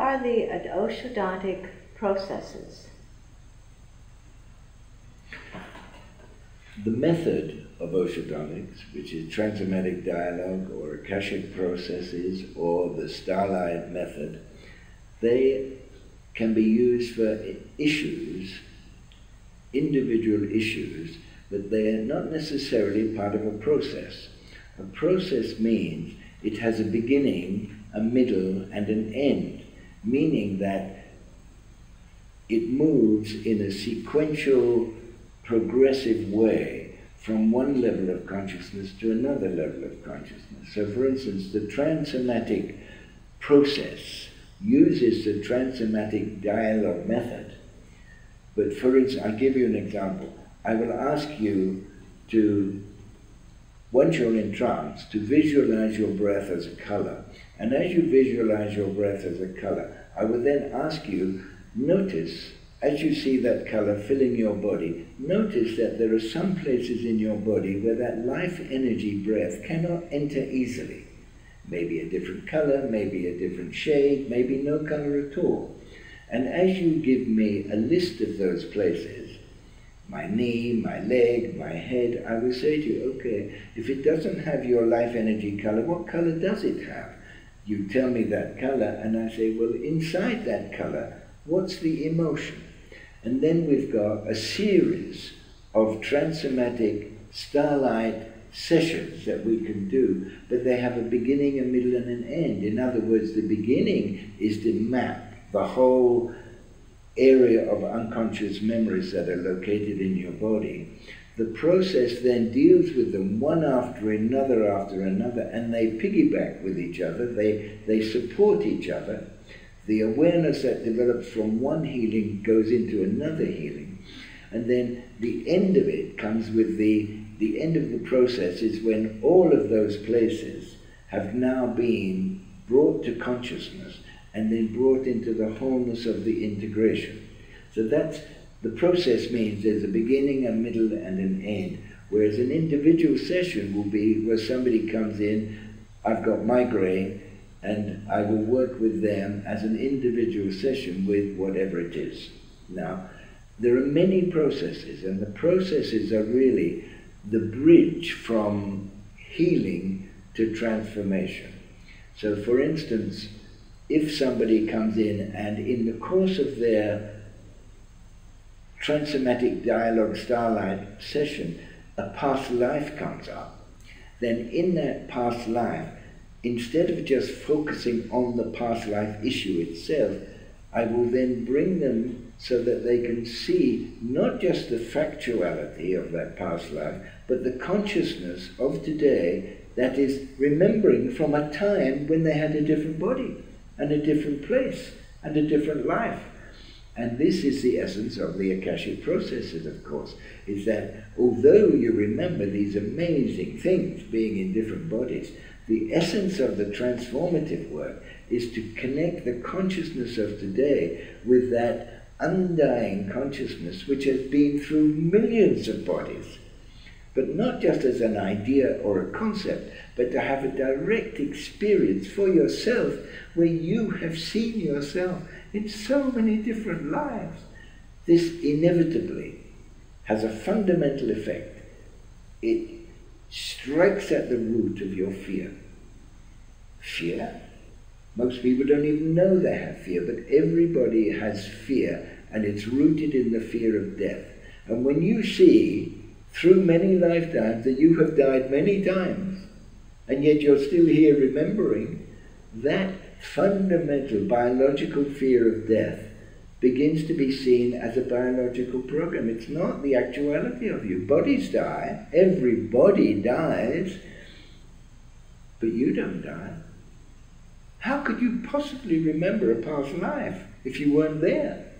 are the Oshodontic processes? The method of Oshodontics, which is transsomatic dialogue or Akashic processes or the starlight method, they can be used for issues, individual issues, but they are not necessarily part of a process. A process means it has a beginning, a middle, and an end, meaning that it moves in a sequential, progressive way from one level of consciousness to another level of consciousness. So, for instance, the transsomatic process uses the transsomatic dialogue method. But for instance, I'll give you an example. I will ask you to, once you're in trance, to visualize your breath as a color. And as you visualize your breath as a color, I will then ask you, notice, as you see that color filling your body, notice that there are some places in your body where that life energy breath cannot enter easily. Maybe a different color, maybe a different shade, maybe no color at all. And as you give me a list of those places, my knee, my leg, my head, I will say to you, okay, if it doesn't have your life energy color, what color does it have? You tell me that color, and I say, well, inside that color, what's the emotion? And then we've got a series of transsomatic starlight sessions that we can do, but they have a beginning, a middle, and an end. In other words, the beginning is to map the whole area of unconscious memories that are located in your body. The process then deals with them one after another, and they piggyback with each other, they support each other. The awareness that develops from one healing goes into another healing. And then the end of it comes with the end of the process is when all of those places have now been brought to consciousness and then brought into the wholeness of the integration. So that's, the process means there's a beginning, a middle, and an end. Whereas an individual session will be where somebody comes in, I've got migraine, and I will work with them as an individual session with whatever it is. Now, there are many processes, and the processes are really the bridge from healing to transformation. So, for instance, if somebody comes in and in the course of their transsomatic dialogue starlight session, a past life comes up, then in that past life, instead of just focusing on the past life issue itself, I will then bring them so that they can see not just the factuality of that past life, but the consciousness of today that is remembering from a time when they had a different body and a different place and a different life. And this is the essence of the Akashic processes, of course, is that although you remember these amazing things being in different bodies, the essence of the transformative work is to connect the consciousness of today with that undying consciousness which has been through millions of bodies, but not just as an idea or a concept, but to have a direct experience for yourself where you have seen yourself in so many different lives. This inevitably has a fundamental effect. It strikes at the root of your fear. Fear? Most people don't even know they have fear, but everybody has fear, and it's rooted in the fear of death. And when you see through many lifetimes that you have died many times, and yet you're still here remembering, that fundamental biological fear of death begins to be seen as a biological program. It's not the actuality of you. Bodies die, everybody dies, but you don't die. How could you possibly remember a past life if you weren't there?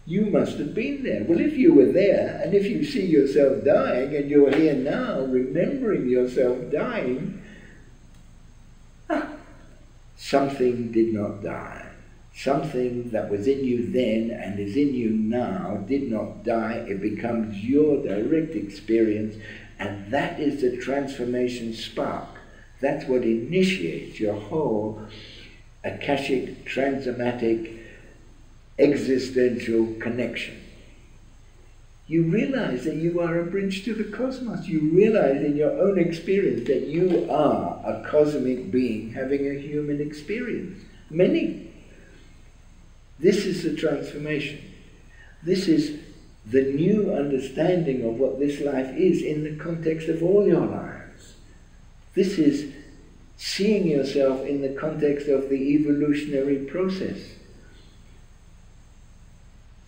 You must have been there. Well, if you were there, and if you see yourself dying, and you're here now remembering yourself dying, something did not die. Something that was in you then and is in you now did not die. It becomes your direct experience, and that is the transformation spark. That's what initiates your whole akashic, transsomatic, existential connection. You realize that you are a bridge to the cosmos. You realize in your own experience that you are a cosmic being having a human experience. Many. This is the transformation. This is the new understanding of what this life is in the context of all your lives. This is seeing yourself in the context of the evolutionary process.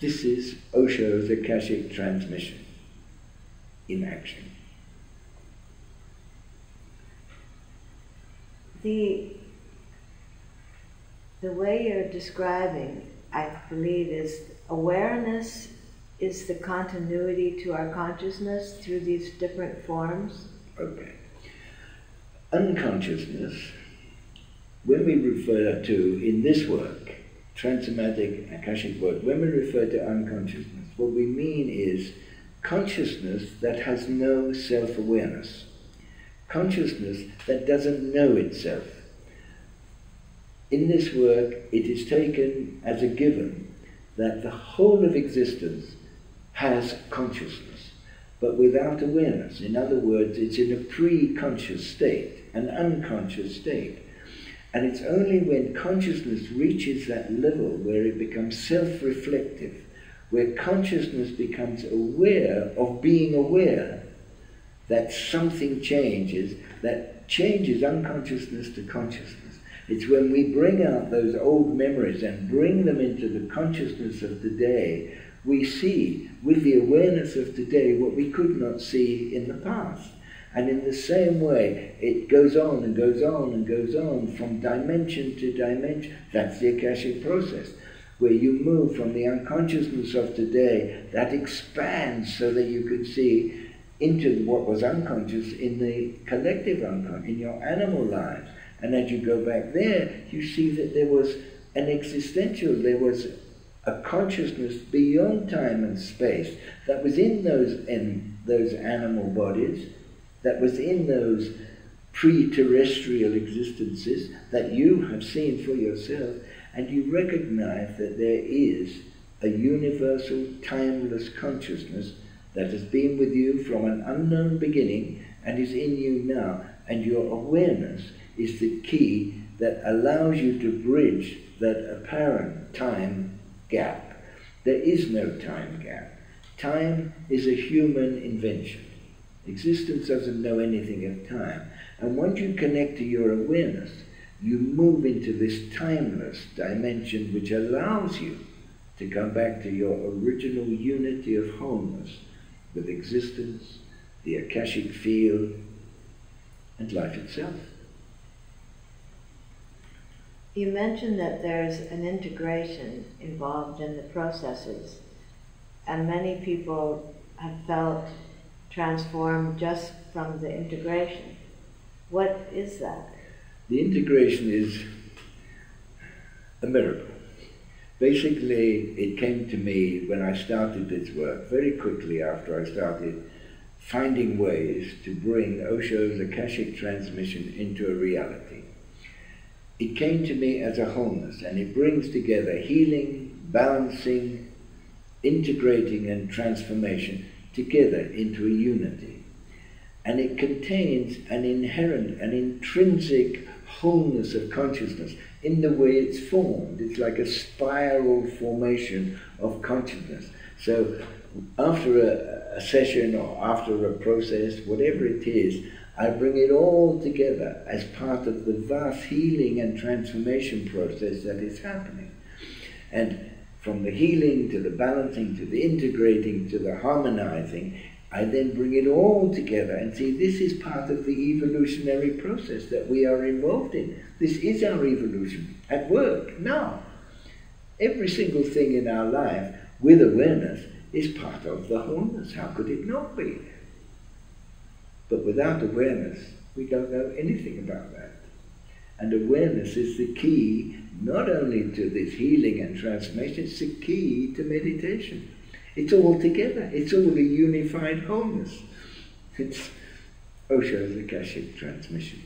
This is Osho's Akashic transmission in action. The way you're describing, I believe, is awareness is the continuity to our consciousness through these different forms. Okay. Unconsciousness, when we refer to, in this work, transsomatic Akashic work, when we refer to unconsciousness, what we mean is consciousness that has no self-awareness. Consciousness that doesn't know itself. In this work, it is taken as a given that the whole of existence has consciousness, but without awareness. In other words, it's in a pre-conscious state, an unconscious state. And it's only when consciousness reaches that level where it becomes self-reflective, where consciousness becomes aware of being aware, that something changes, that changes unconsciousness to consciousness. It's when we bring out those old memories and bring them into the consciousness of today, we see, with the awareness of today, what we could not see in the past. And in the same way, it goes on and goes on and goes on from dimension to dimension. That's the Akashic process, where you move from the unconsciousness of today, that expands so that you can see into what was unconscious in the collective unconscious, in your animal lives. And as you go back there, you see that there was an existential, there was a consciousness beyond time and space that was in those animal bodies, that was in those pre-terrestrial existences that you have seen for yourself, and you recognize that there is a universal, timeless consciousness that has been with you from an unknown beginning and is in you now, and your awareness is the key that allows you to bridge that apparent time gap. There is no time gap. Time is a human invention. Existence doesn't know anything of time. And once you connect to your awareness, you move into this timeless dimension which allows you to come back to your original unity of wholeness with existence, the Akashic field, and life itself. You mentioned that there's an integration involved in the processes, and many people have felt transformed just from the integration. What is that? The integration is a miracle. Basically, it came to me when I started this work, very quickly after I started finding ways to bring Osho's Akashic transmission into a reality. It came to me as a wholeness, and it brings together healing, balancing, integrating, and transformation together into a unity. And it contains an inherent, an intrinsic wholeness of consciousness in the way it's formed. It's like a spiral formation of consciousness. So after a session or after a process, whatever it is, I bring it all together as part of the vast healing and transformation process that is happening. And from the healing to the balancing to the integrating to the harmonizing, I then bring it all together and see this is part of the evolutionary process that we are involved in. This is our evolution at work now. Every single thing in our life with awareness is part of the wholeness. How could it not be? But without awareness, we don't know anything about that. And awareness is the key not only to this healing and transformation, it's the key to meditation. It's all together. It's all a unified wholeness. It's Osho's Akashic transmission.